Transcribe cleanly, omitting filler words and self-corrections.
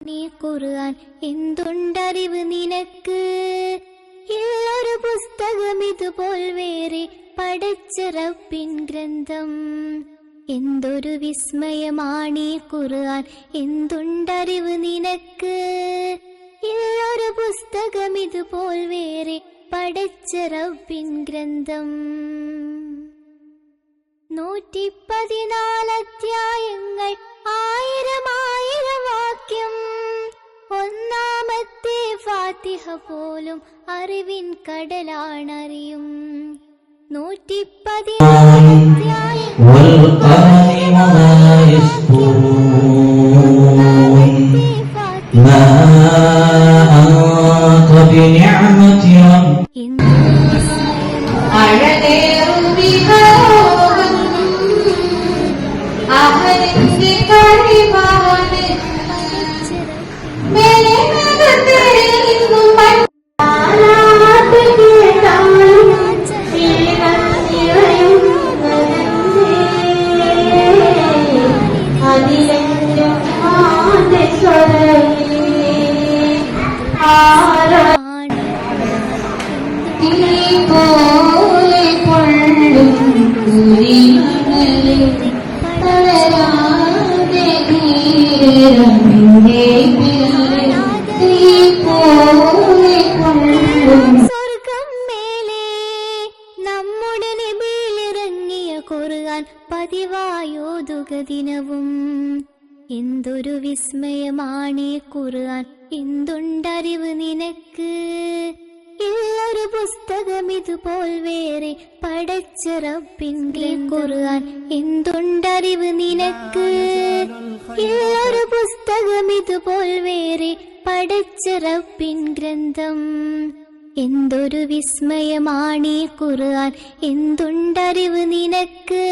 നീ ഖുർആൻ എന്തുണ്ടറിവ് നിനക്ക്. ഇല്ലൊരു പുസ്തകം ഇതുപോൽ വേറെ പടച്ച റബ്ബിൻ ഗ്രന്ഥം. എന്തൊരു വിസ്മയമാണീ ഖുർആൻ എന്തുണ്ടറിവ് നിനക്ക്. ഇല്ലൊരു പുസ്തകം ഇതുപോൽ വേറെ പടച്ച റബ്ബിൻ ഗ്രന്ഥം. 114 അധ്യായങ്ങൾ, 1000 വാക്യം. ഒന്നാമത്തെ ഫാത്തിഹ പോലും അറിവിൻ കടലാണറിയും. 114 അധ്യായങ്ങൾ, സ്വർഗം മേലെ നമ്മുടെ നബിയിലിറങ്ങിയ ഖുർആൻ പതിവായോതുക ദിനവും. എന്തൊരു വിസ്മയമാണീ ഖുർആൻ എന്തുണ്ടറിവ് നിനക്ക്. ഇല്ലൊരു പുസ്തകം ഇതുപോൽ വേറെ പടച്ച റബ്ബിൻ ഖുർആൻ എന്തുണ്ടറിവ് നിനക്ക്. ഇല്ലൊരു പുസ്തകം ഇതുപോൽ വേറെ പടച്ച റബ്ബിൻ ഗ്രന്ഥം. എന്തൊരു വിസ്മയമാണീ ഖുർആൻ എന്തുണ്ടറിവ് നിനക്ക്.